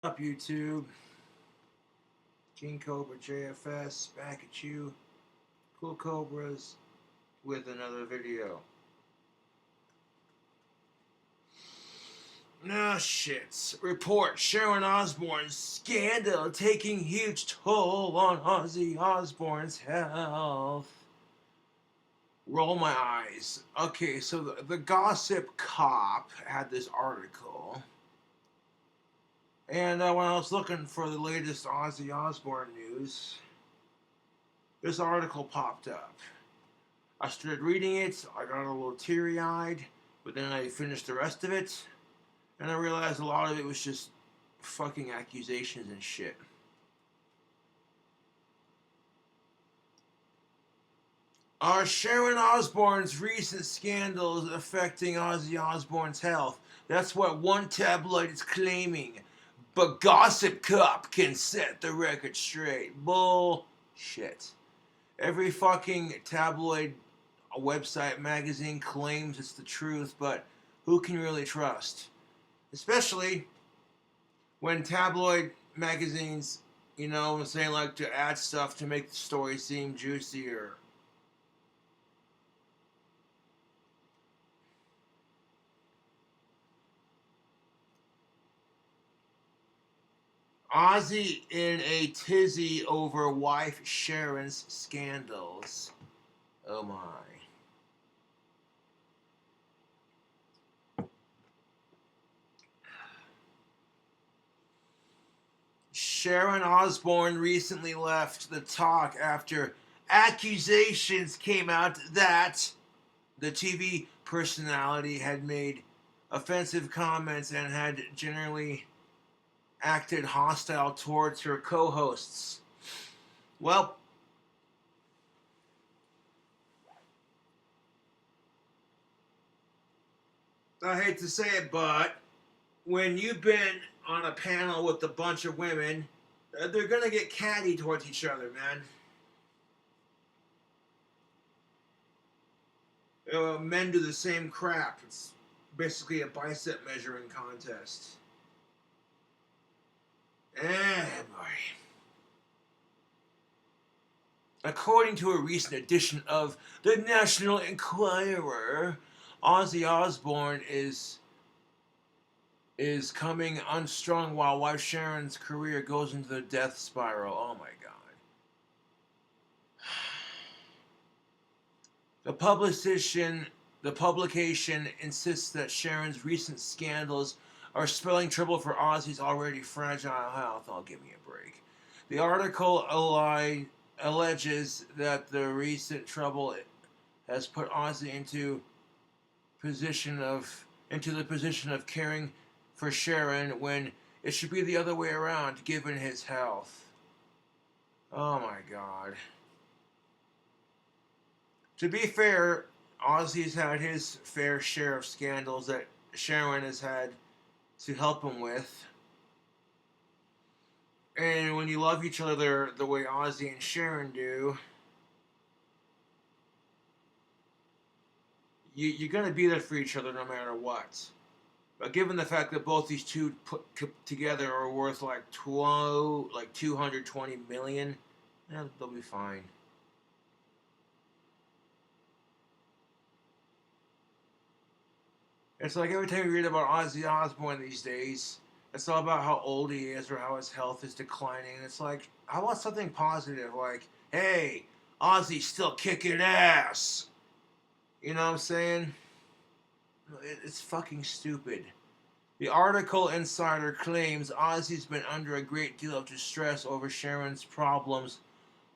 Up YouTube, King Cobra JFS back at you, Cool Cobras, with another video. No shit. Report Sharon Osbourne's scandal taking huge toll on Ozzy Osbourne's health. Roll my eyes. Okay, so the Gossip Cop had this article. And when I was looking for the latest Ozzy Osbourne news, this article popped up. I started reading it, I got a little teary-eyed, but then I finished the rest of it, and I realized a lot of it was just fucking accusations and shit. Are Sharon Osbourne's recent scandals affecting Ozzy Osbourne's health? That's what one tabloid is claiming. But Gossip Cop can set the record straight. Bullshit. Every fucking tabloid website magazine claims it's the truth, but who can really trust? Especially when tabloid magazines, saying like to add stuff to make the story seem juicier. Ozzy in a tizzy over wife Sharon's scandals. Oh my. Sharon Osbourne recently left the talk after accusations came out that the TV personality had made offensive comments and had generally acted hostile towards her co-hosts. Well, I hate to say it, but when you've been on a panel with a bunch of women, they're gonna get catty towards each other, man. Men do the same crap. It's basically a bicep measuring contest. Boy. According to a recent edition of the National Enquirer, Ozzy Osbourne is coming unstrung while wife Sharon's career goes into the death spiral. Oh my god. The publication insists that Sharon's recent scandals are spelling trouble for Ozzy's already fragile health. Oh, give me a break. The article alleges that the recent trouble has put Ozzy into the position of caring for Sharon when it should be the other way around given his health. Oh my god. To be fair, Ozzy's had his fair share of scandals that Sharon has had to help him with. And when you love each other the way Ozzy and Sharon do, you're going to be there for each other no matter what. But given the fact that both these two put together are worth like 220 million, they'll be fine. It's like every time you read about Ozzy Osbourne these days, it's all about how old he is or how his health is declining. It's like, I want something positive, like, hey, Ozzy's still kicking ass. You know what I'm saying? It's fucking stupid. The article insider claims Ozzy's been under a great deal of distress over Sharon's problems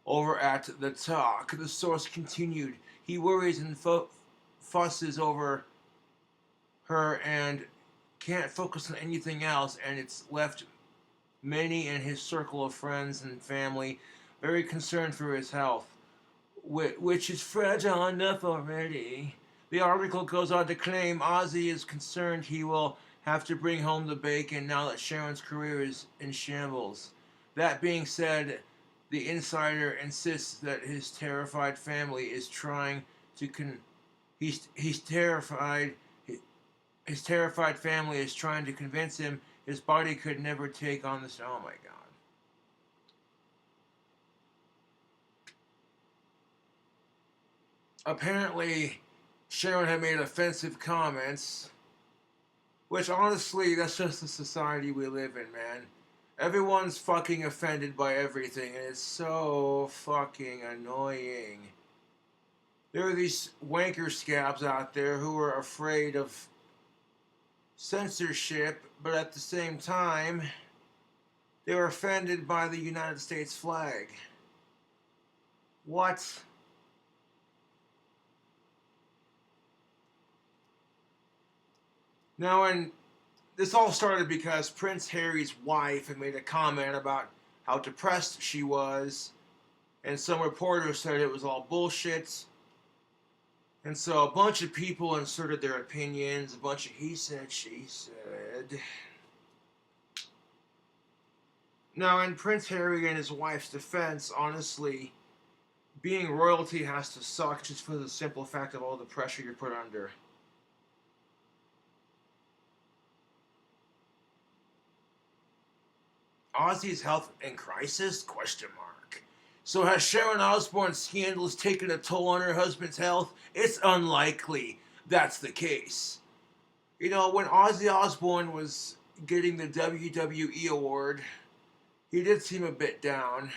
over at the talk. The source continued. He worries and fusses over her and can't focus on anything else, and it's left many in his circle of friends and family very concerned for his health, which is fragile enough already. The article goes on to claim Ozzy is concerned he will have to bring home the bacon now that Sharon's career is in shambles. That being said, the insider insists that his terrified family is trying to he's terrified. His terrified family is trying to convince him his body could never take on this. Oh my god. Apparently, Sharon had made offensive comments, which honestly, that's just the society we live in, man. Everyone's fucking offended by everything, and it's so fucking annoying. There are these wanker scabs out there who are afraid of censorship, but at the same time, they were offended by the United States flag. What? Now, and this all started because Prince Harry's wife had made a comment about how depressed she was, and some reporters said it was all bullshit. And so a bunch of people inserted their opinions, a bunch of he said, she said. Now, in Prince Harry and his wife's defense, honestly, being royalty has to suck just for the simple fact of all the pressure you're put under. Ozzy's health in crisis? Question mark. So has Sharon Osbourne's scandals taken a toll on her husband's health? It's unlikely that's the case. You know, when Ozzy Osbourne was getting the WWE award, he did seem a bit down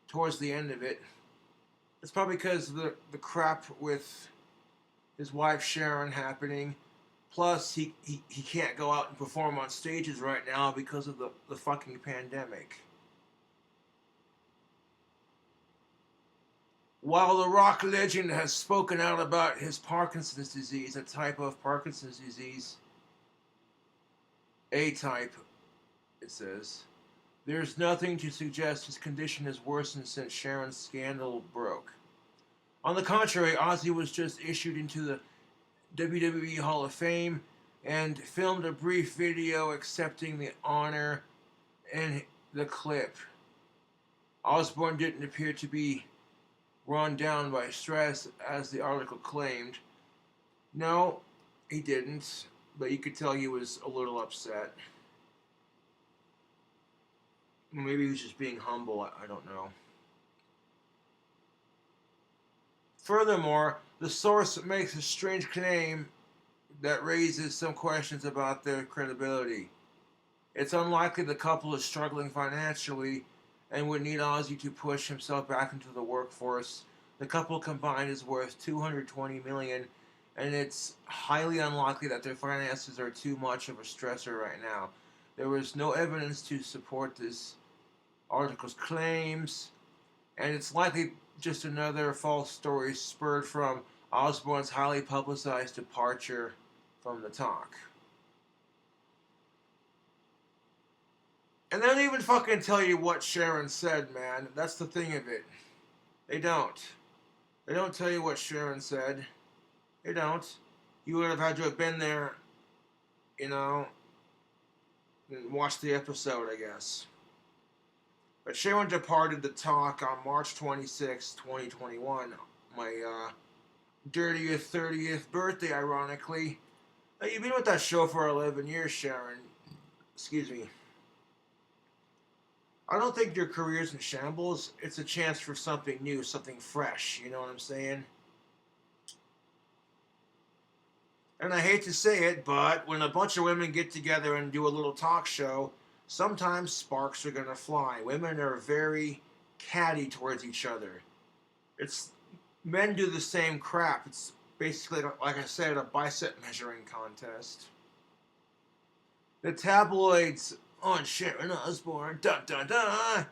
towards the end of it. It's probably because of the crap with his wife Sharon happening. Plus, he can't go out and perform on stages right now because of the fucking pandemic. While the rock legend has spoken out about his Parkinson's disease, a type of Parkinson's disease, A type, it says, there's nothing to suggest his condition has worsened since Sharon's scandal broke. On the contrary, Ozzy was just issued into the WWE Hall of Fame and filmed a brief video accepting the honor in the clip. Osbourne didn't appear to be run down by stress, as the article claimed. No, he didn't, but you could tell he was a little upset. Maybe he was just being humble, I don't know. Furthermore, the source makes a strange claim that raises some questions about their credibility. It's unlikely the couple is struggling financially and would need Ozzy to push himself back into the workforce. The couple combined is worth $220 million, and it's highly unlikely that their finances are too much of a stressor right now. There was no evidence to support this article's claims, and it's likely just another false story spurred from Osbourne's highly publicized departure from the talk. And they don't even fucking tell you what Sharon said, man. That's the thing of it. They don't. They don't tell you what Sharon said. They don't. You would have had to have been there, you know, and watched the episode, I guess. But Sharon departed the talk on March 26, 2021. My dirtieth, 30th birthday, ironically. You've been with that show for 11 years, Sharon. Excuse me. I don't think your career's in shambles. It's a chance for something new, something fresh. You know what I'm saying? And I hate to say it, but when a bunch of women get together and do a little talk show, sometimes sparks are gonna fly. Women are very catty towards each other. Men do the same crap. It's basically, like I said, a bicep measuring contest. The tabloids on Sharon Osbourne, dun dun dun.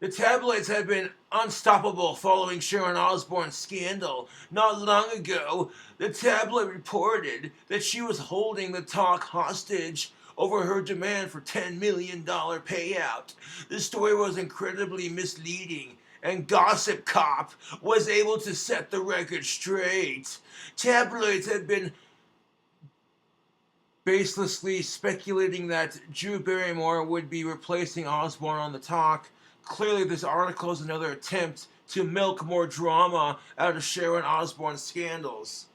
The tabloids have been unstoppable following Sharon Osbourne's scandal. Not long ago, the tabloid reported that she was holding the talk hostage over her demand for $10 million payout. The story was incredibly misleading, and Gossip Cop was able to set the record straight. Tabloids have been baselessly speculating that Drew Barrymore would be replacing Osbourne on the talk. Clearly, this article is another attempt to milk more drama out of Sharon Osbourne's scandals.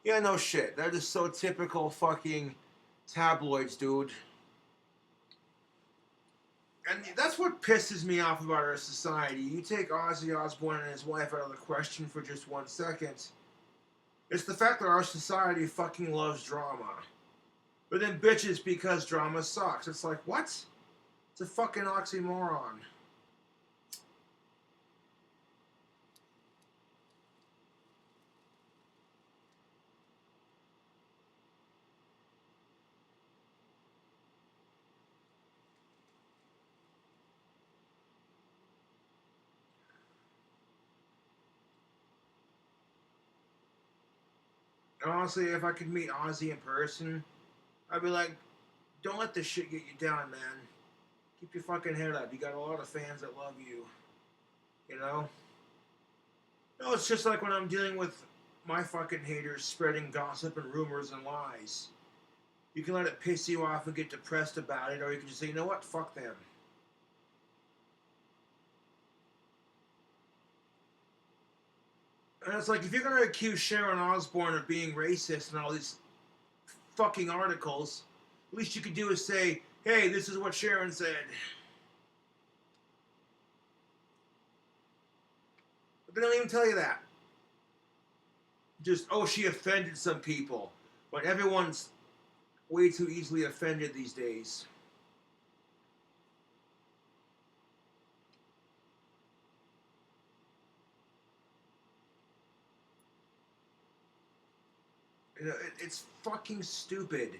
Yeah, no shit. That is so typical fucking tabloids, dude. And that's what pisses me off about our society. You take Ozzy Osbourne and his wife out of the question for just 1 second. It's the fact that our society fucking loves drama. But then bitches because drama sucks. It's like, what? It's a fucking oxymoron. Honestly, if I could meet Ozzy in person, I'd be like, don't let this shit get you down, man. Keep your fucking head up. You got a lot of fans that love you. You know? No, it's just like when I'm dealing with my fucking haters spreading gossip and rumors and lies. You can let it piss you off and get depressed about it, or you can just say, you know what? Fuck them. And it's like, if you're going to accuse Sharon Osbourne of being racist and all these fucking articles, at least you could do is say, hey, this is what Sharon said. But they don't even tell you that. Just, oh, she offended some people. But everyone's way too easily offended these days. You know, it's fucking stupid.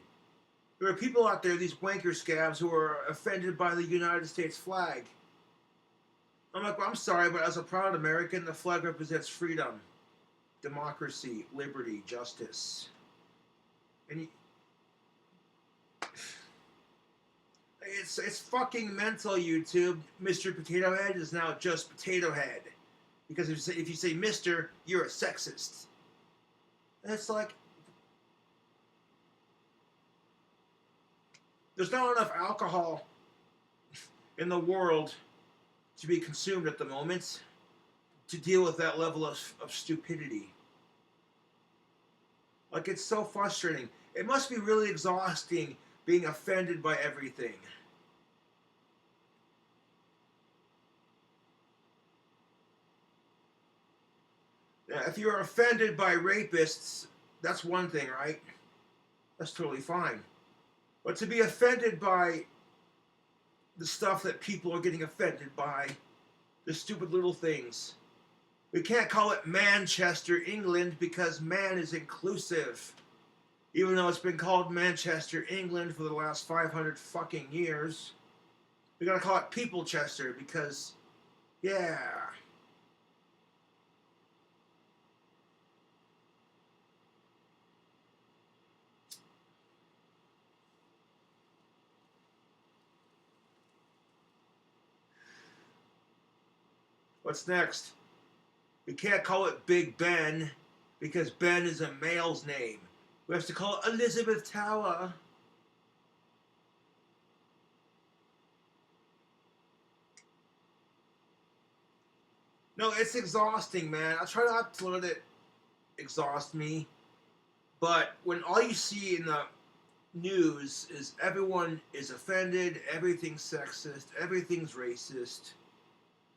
There are people out there, these wanker scabs, who are offended by the United States flag. I'm like, well, I'm sorry, but as a proud American, the flag represents freedom, democracy, liberty, justice. And it's fucking mental, YouTube. Mr. Potato Head is now just Potato Head. Because if you say Mr., you're a sexist. And it's like, there's not enough alcohol in the world to be consumed at the moment to deal with that level of stupidity. Like, it's so frustrating. It must be really exhausting being offended by everything. Now, if you're offended by rapists, that's one thing, right? That's totally fine. But to be offended by the stuff that people are getting offended by, the stupid little things. We can't call it Manchester, England, because man is inclusive. Even though it's been called Manchester, England for the last 500 fucking years. We gotta call it Peoplechester because, yeah. What's next? We can't call it Big Ben because Ben is a male's name. We have to call it Elizabeth Tower. No, it's exhausting, man. I try not to let it exhaust me. But when all you see in the news is everyone is offended, everything's sexist, everything's racist,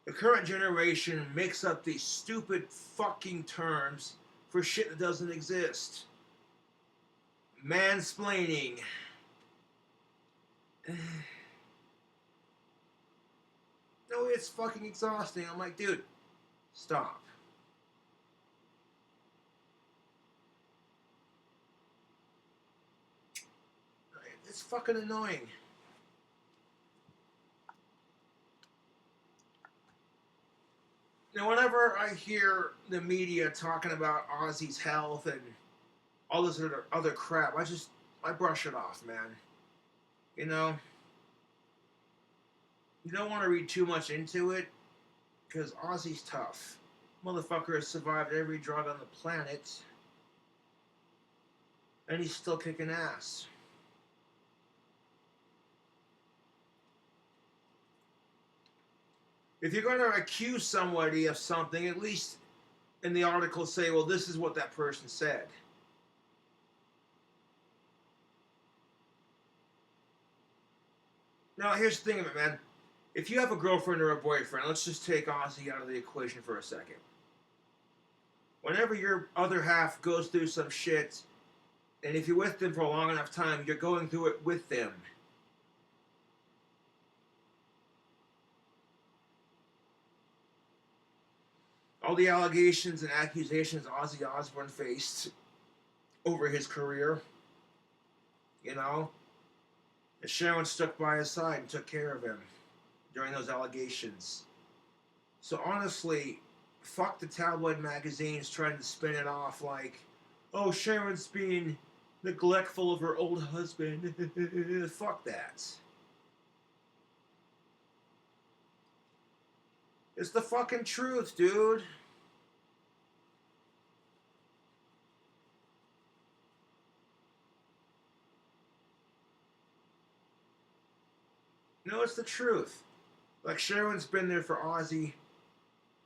the current generation makes up these stupid fucking terms for shit that doesn't exist. Mansplaining. No, it's fucking exhausting. I'm like, dude, stop. It's fucking annoying. Now, whenever I hear the media talking about Ozzy's health and all this other crap, I brush it off, man. You know, you don't want to read too much into it because Ozzy's tough. Motherfucker has survived every drug on the planet, and he's still kicking ass. If you're going to accuse somebody of something, at least in the article say, well, this is what that person said. Now, here's the thing of it, man. if you have a girlfriend or a boyfriend, let's just take Ozzy out of the equation for a second. Whenever your other half goes through some shit, and if you're with them for a long enough time, you're going through it with them. All the allegations and accusations Ozzy Osbourne faced over his career, you know, and Sharon stuck by his side and took care of him during those allegations. So honestly, fuck the tabloid magazines trying to spin it off like, oh, Sharon's being neglectful of her old husband. Fuck that. It's the fucking truth, dude. No, it's the truth. Like Sharon's been there for Ozzy,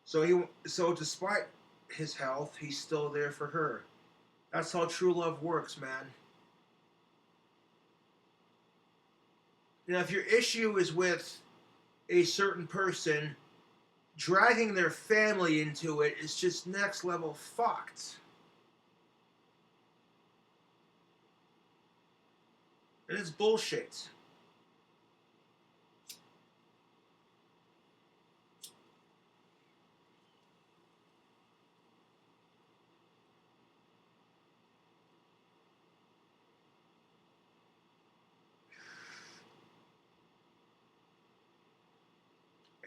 so despite his health, he's still there for her. That's how true love works, man. You know, if your issue is with a certain person, dragging their family into it is just next level fucked. And it's bullshit.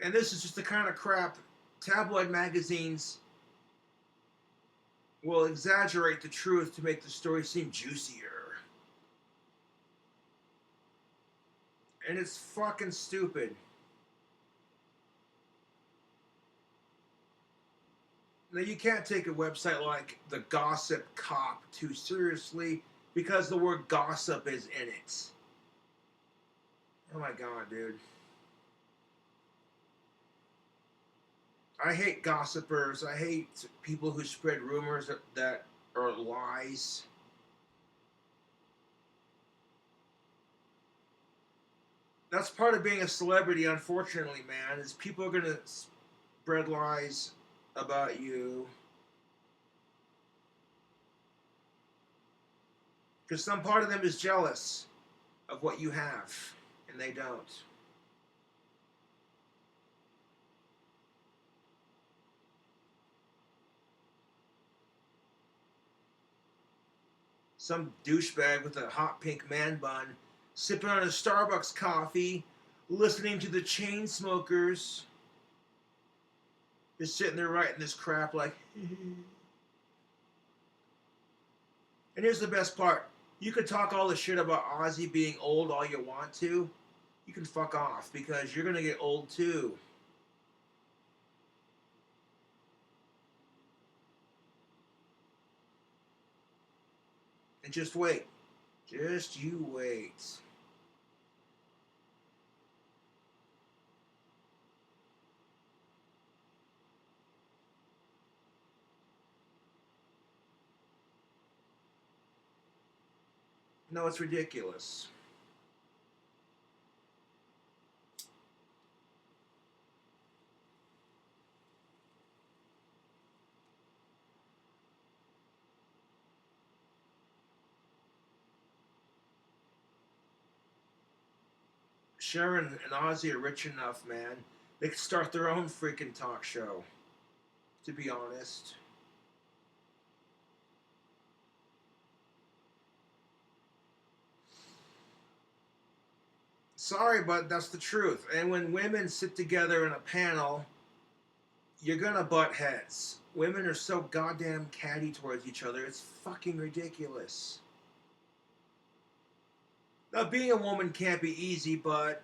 And this is just the kind of crap tabloid magazines will exaggerate the truth to make the story seem juicier. And it's fucking stupid. Now, you can't take a website like The Gossip Cop too seriously because the word gossip is in it. Oh my god, dude. I hate gossipers. I hate people who spread rumors that are lies. That's part of being a celebrity, unfortunately, man, is people are going to spread lies about you. Because some part of them is jealous of what you have, and they don't. Some douchebag with a hot pink man bun sipping on a Starbucks coffee, listening to the chain smokers, just sitting there writing this crap like. And here's the best part. You could talk all the shit about Ozzy being old all you want to. You can fuck off because you're going to get old too. And just wait. Just you wait. No, it's ridiculous. Sharon and Ozzy are rich enough, man. They could start their own freaking talk show, to be honest. Sorry, but that's the truth. And when women sit together in a panel, you're gonna butt heads. Women are so goddamn catty towards each other, it's fucking ridiculous. Now, being a woman can't be easy, but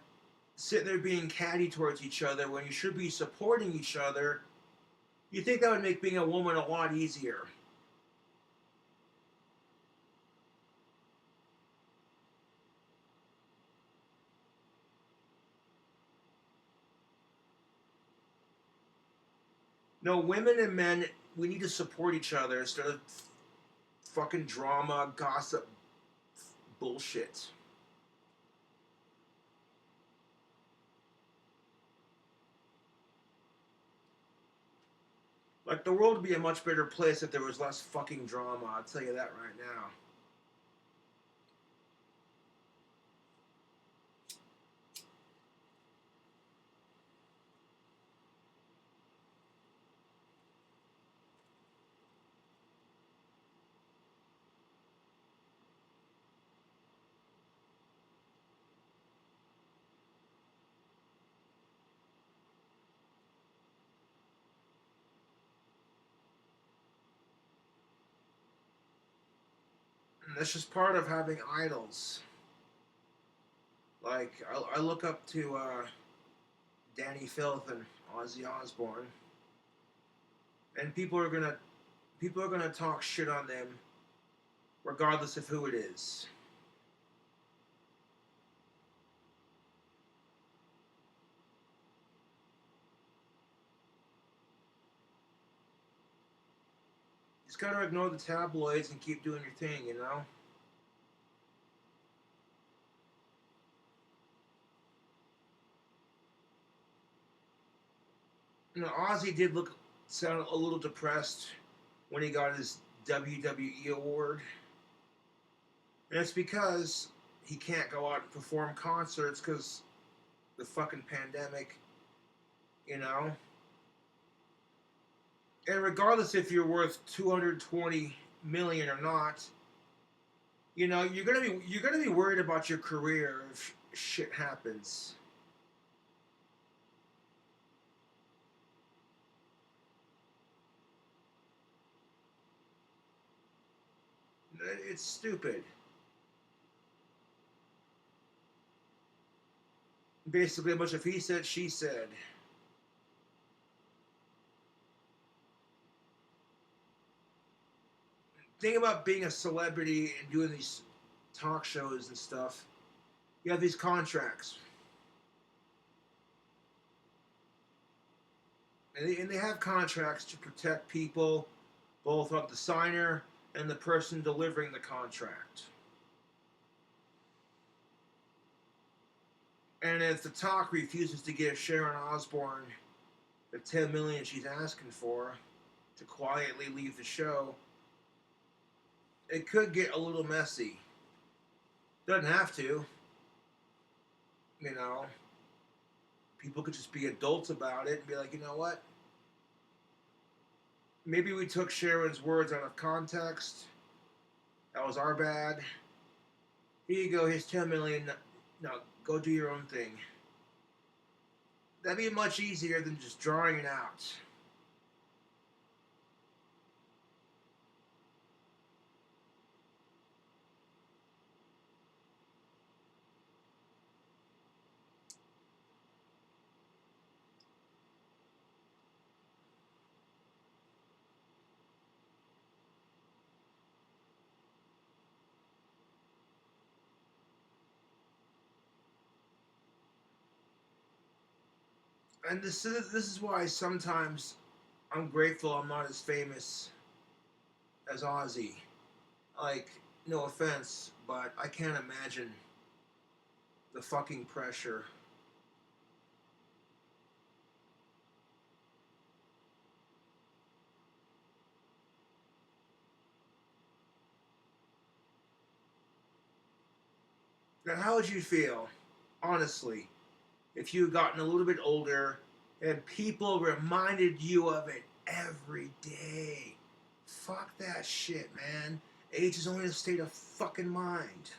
sitting there being catty towards each other when you should be supporting each other, you think that would make being a woman a lot easier. No, women and men, we need to support each other instead of fucking drama, gossip, bullshit. Like, the world would be a much better place if there was less fucking drama. I'll tell you that right now. And that's just part of having idols. Like, I look up to Danny Filth and Ozzy Osbourne, and people are gonna talk shit on them, regardless of who it is. Just gotta ignore the tabloids and keep doing your thing, you know. You know, Ozzy did look sound a little depressed when he got his WWE award, and it's because he can't go out and perform concerts because the fucking pandemic, you know. And regardless if you're worth 220 million or not, you know you're gonna be worried about your career if shit happens. It's stupid. Basically, a bunch of he said, she said. Thing about being a celebrity and doing these talk shows and stuff, you have these contracts, and they have contracts to protect people, both of the signer and the person delivering the contract. And if the talk refuses to give Sharon Osbourne the 10 million she's asking for to quietly leave the show, it could get a little messy. Doesn't have to, you know. People could just be adults about it and be like, you know what? Maybe we took Sharon's words out of context. That was our bad. Here you go. Here's 10 million. Now go do your own thing. That'd be much easier than just drawing it out. And this is why sometimes I'm grateful I'm not as famous as Ozzy. Like, no offense, but I can't imagine the fucking pressure. Now, how would you feel, honestly, if you had gotten a little bit older and people reminded you of it every day? Fuck that shit, man. Age is only a state of fucking mind.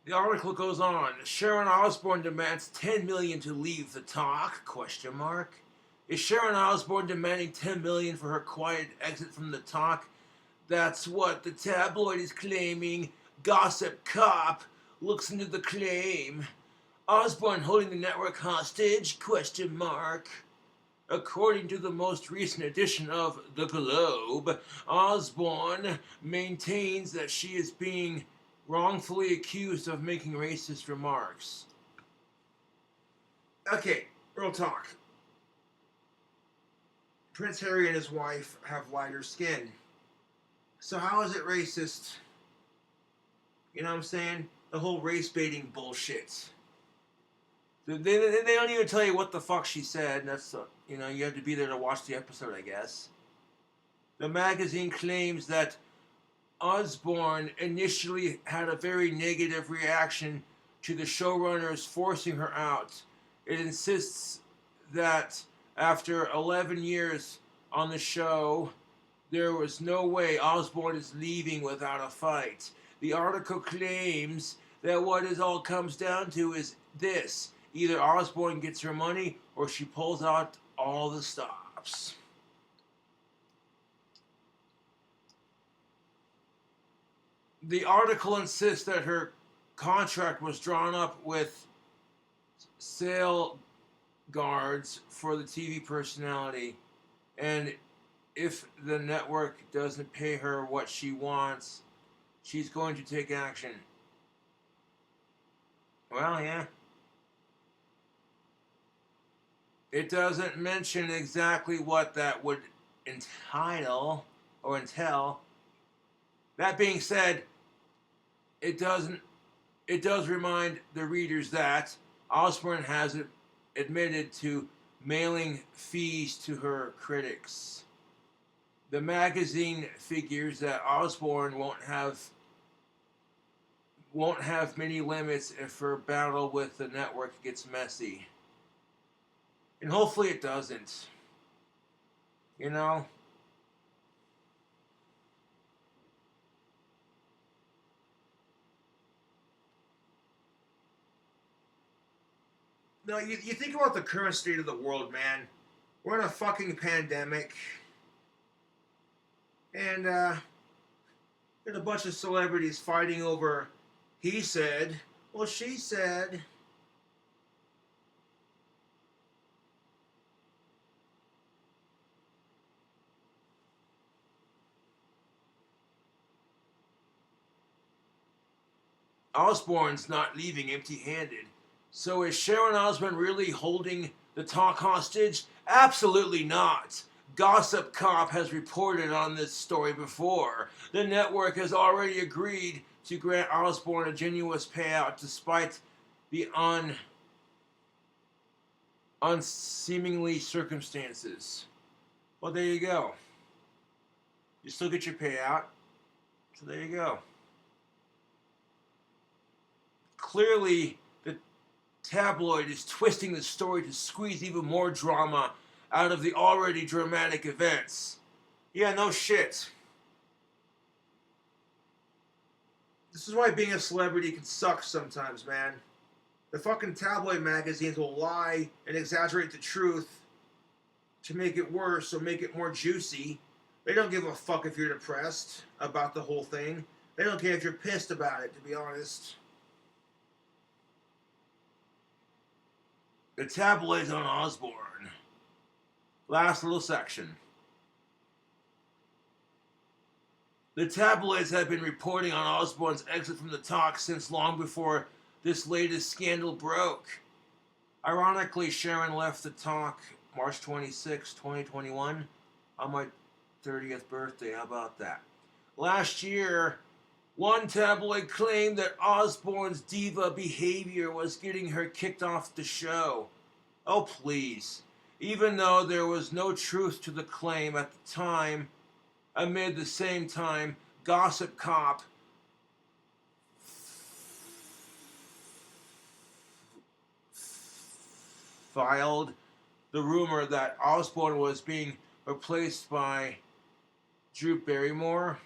The article goes on. Sharon Osbourne demands 10 million to leave the talk? Question mark. Is Sharon Osbourne demanding $10 million for her quiet exit from the talk? That's what the tabloid is claiming. Gossip Cop looks into the claim. Osbourne holding the network hostage? Question mark. According to the most recent edition of The Globe, Osbourne maintains that she is being wrongfully accused of making racist remarks. Okay, real talk. Prince Harry and his wife have lighter skin. So how is it racist? You know what I'm saying? The whole race baiting bullshit. They don't even tell you what the fuck she said. That's you know, you have to be there to watch the episode, I guess. The magazine claims that Osbourne initially had a very negative reaction to the showrunners forcing her out. It insists that after 11 years on the show, there was no way Osbourne is leaving without a fight. The article claims that what it all comes down to is this. Either Osbourne gets her money or she pulls out all the stops. The article insists that her contract was drawn up with sale guards for the TV personality, and if the network doesn't pay her what she wants, she's going to take action. Well, yeah. It doesn't mention exactly what that would entail or entail. That being said, it does remind the readers that Osbourne has admitted to mailing fees to her critics. The magazine figures that Osbourne won't have many limits if her battle with the network gets messy. And hopefully it doesn't. You know? No, you think about the current state of the world, man. We're in a fucking pandemic. And, there's a bunch of celebrities fighting over, he said, well, she said. Osbourne's not leaving empty-handed. So is Sharon Osbourne really holding the talk hostage? Absolutely not. Gossip Cop has reported on this story before. The network has already agreed to grant Osbourne a generous payout despite the unseemingly circumstances. Well, there you go. You still get your payout. So there you go. Clearly, the tabloid is twisting the story to squeeze even more drama out of the already dramatic events. Yeah, no shit. This is why being a celebrity can suck sometimes, man. The fucking tabloid magazines will lie and exaggerate the truth to make it worse or make it more juicy. They don't give a fuck if you're depressed about the whole thing. They don't care if you're pissed about it, to be honest. The tabloids on Osbourne. Last little section. The tabloids have been reporting on Osbourne's exit from the talk since long before this latest scandal broke. Ironically, Sharon left the talk March 26, 2021, on my 30th birthday. How about that? Last year, one tabloid claimed that Osbourne's diva behavior was getting her kicked off the show. Oh, please. Even though there was no truth to the claim at the time, amid the same time, Gossip Cop filed the rumor that Osbourne was being replaced by Drew Barrymore,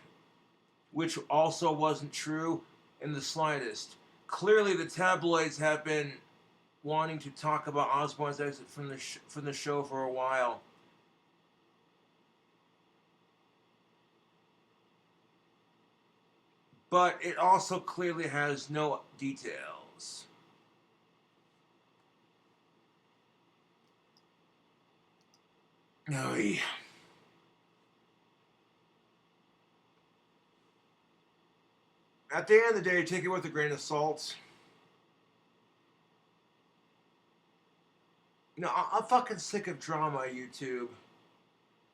which also wasn't true in the slightest. Clearly, the tabloids have been wanting to talk about Osborne's exit from the show for a while. But it also clearly has no details. No, at the end of the day, take it with a grain of salt. I'm fucking sick of drama, YouTube.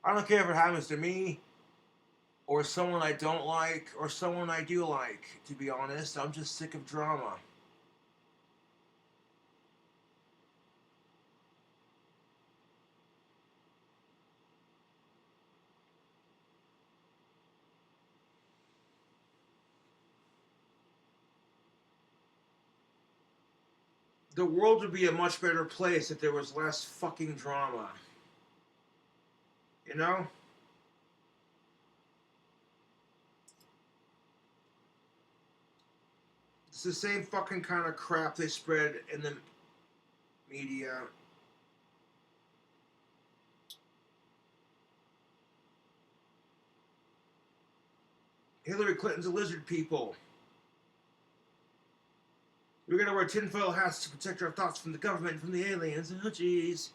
I don't care if it happens to me, or someone I don't like, or someone I do like, to be honest. I'm just sick of drama. The world would be a much better place if there was less fucking drama. You know? It's the same fucking kind of crap they spread in the media. Hillary Clinton's a lizard people. We're gonna wear tinfoil hats to protect our thoughts from the government and from the aliens. Oh, jeez.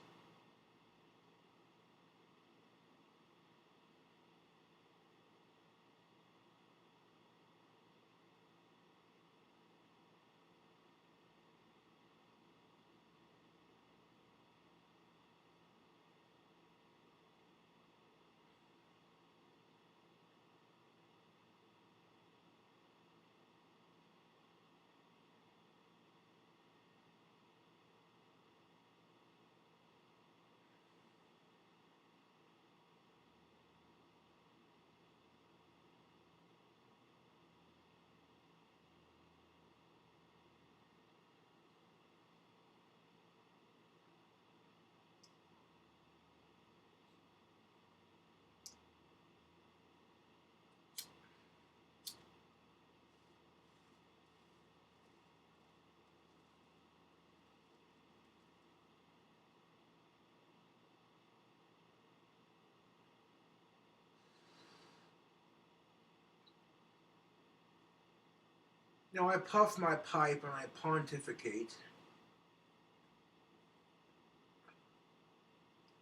I puff my pipe and I pontificate.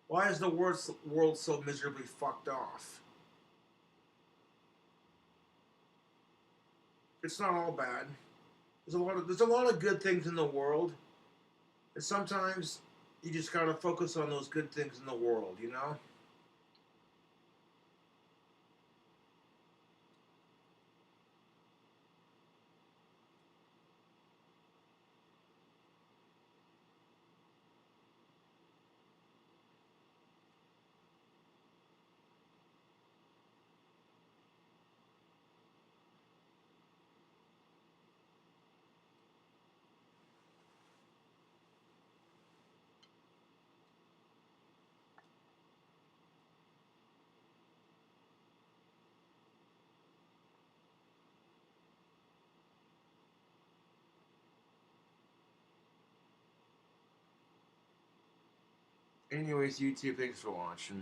Why is the world so miserably fucked off? It's not all bad. There's a lot of good things in the world, and sometimes you just gotta focus on those good things in the world. You know? Anyways, YouTube, thanks for watching.